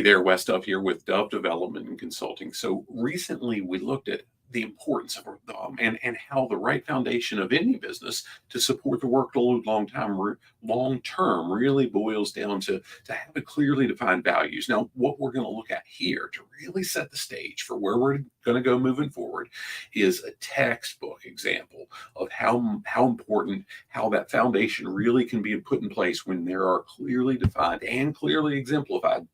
there, Wes Dove here with Dove Development and Consulting. So recently we looked at the importance of and how the right foundation of any business to support the workload long term really boils down to having clearly defined values. Now, what we're going to look at here to really set the stage for where we're going to go moving forward is a textbook example of how important how that foundation really can be put in place when there are clearly defined and clearly exemplified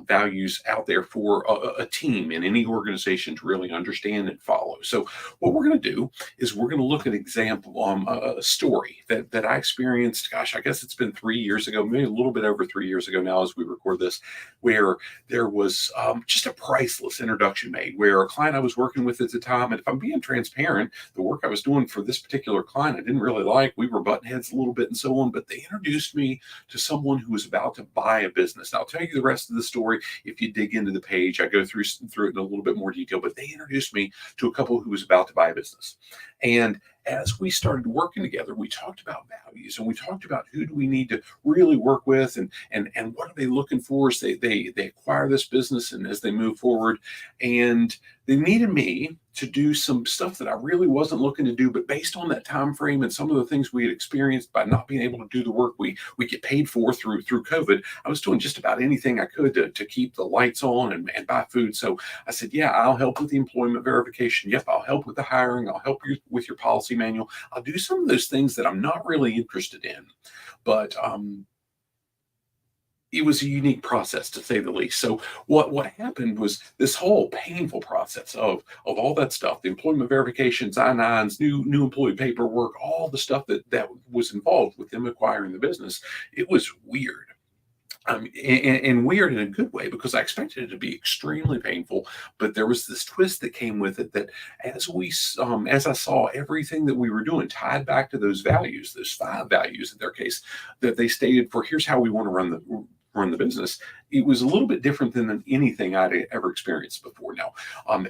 values out there for a team in any organization to really understand and follow. So what we're going to do is we're going to look at example a story that I experienced. Gosh, I guess it's been 3 years ago, maybe a little bit over 3 years ago now as we record this, where there was just a priceless introduction made where a client I was working with at the time, and if I'm being transparent, the work I was doing for this particular client I didn't really like. We were butting heads a little bit and so on, but they introduced me to someone who was about to buy a business. Now, I'll tell you the rest of the story if you dig into the page. I go through it in a little bit more detail, but they introduced me to a couple who was about to buy a business. And as we started working together, we talked about values and we talked about who do we need to really work with and what are they looking for as they acquire this business and as they move forward. And they needed me to do some stuff that I really wasn't looking to do, but based on that time frame and some of the things we had experienced by not being able to do the work we get paid for through COVID, I was doing just about anything I could to keep the lights on and buy food. So I said, yeah, I'll help with the employment verification. Yep, I'll help with the hiring. I'll help you with your policy manual. I'll do some of those things that I'm not really interested in, but it was a unique process to say the least. So what happened was this whole painful process of all that stuff, the employment verifications, I-9s, new employee paperwork, all the stuff that was involved with them acquiring the business. It was weird. And weird in a good way because I expected it to be extremely painful, but there was this twist that came with it that as I saw everything that we were doing tied back to those values, those 5 values in their case that they stated for here's how we want to run the business, it was a little bit different than anything I'd ever experienced before. Now,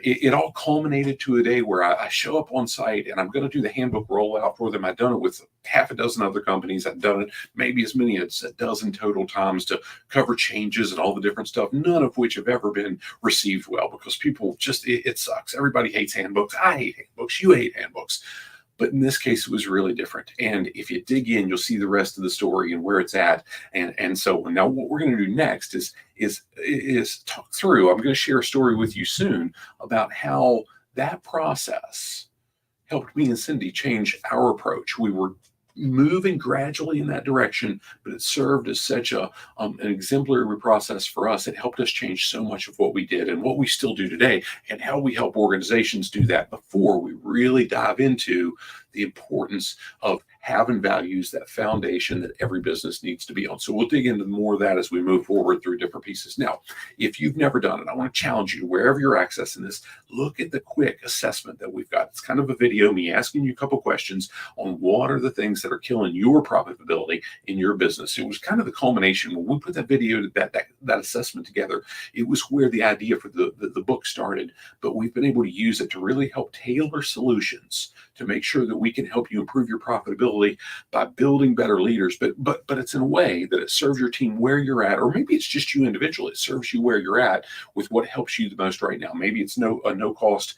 it all culminated to a day where I show up on site and I'm going to do the handbook rollout for them. I've done it with half a dozen other companies. I've done it maybe as many as a dozen total times to cover changes and all the different stuff, none of which have ever been received well because people just, it sucks. Everybody hates handbooks. I hate handbooks. You hate handbooks. But in this case, it was really different. And if you dig in, you'll see the rest of the story and where it's at. And so now what we're going to do next is talk through. I'm going to share a story with you soon about how that process helped me and Cindy change our approach. We were moving gradually in that direction, but it served as such an exemplary process for us. It helped us change so much of what we did and what we still do today and how we help organizations do that before we really dive into the importance of having values, that foundation that every business needs to be on. So we'll dig into more of that as we move forward through different pieces. Now, if you've never done it, I want to challenge you to wherever you're accessing this, look at the quick assessment that we've got. It's kind of a video, me asking you a couple questions on what are the things that are killing your profitability in your business. It was kind of the culmination when we put that video, that assessment together. It was where the idea for the book started, but we've been able to use it to really help tailor solutions to make sure that we can help you improve your profitability by building better leaders. But it's in a way that it serves your team where you're at, or maybe it's just you individually. It serves you where you're at with what helps you the most right now. Maybe it's a no cost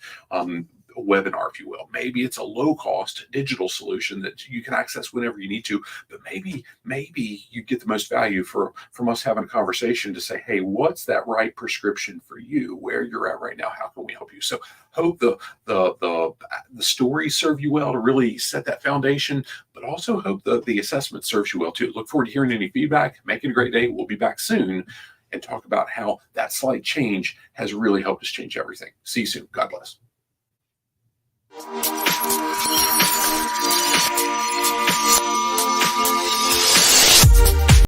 webinar, if you will. Maybe it's a low cost digital solution that you can access whenever you need to, but maybe you get the most value from us having a conversation to say, hey, what's that right prescription for you where you're at right now? How can we help you? So hope the stories serve you well to really set that foundation, but also hope the assessment serves you well too. Look forward to hearing any feedback. Make it a great day. We'll be back soon and talk about how that slight change has really helped us change everything. See you soon. God bless.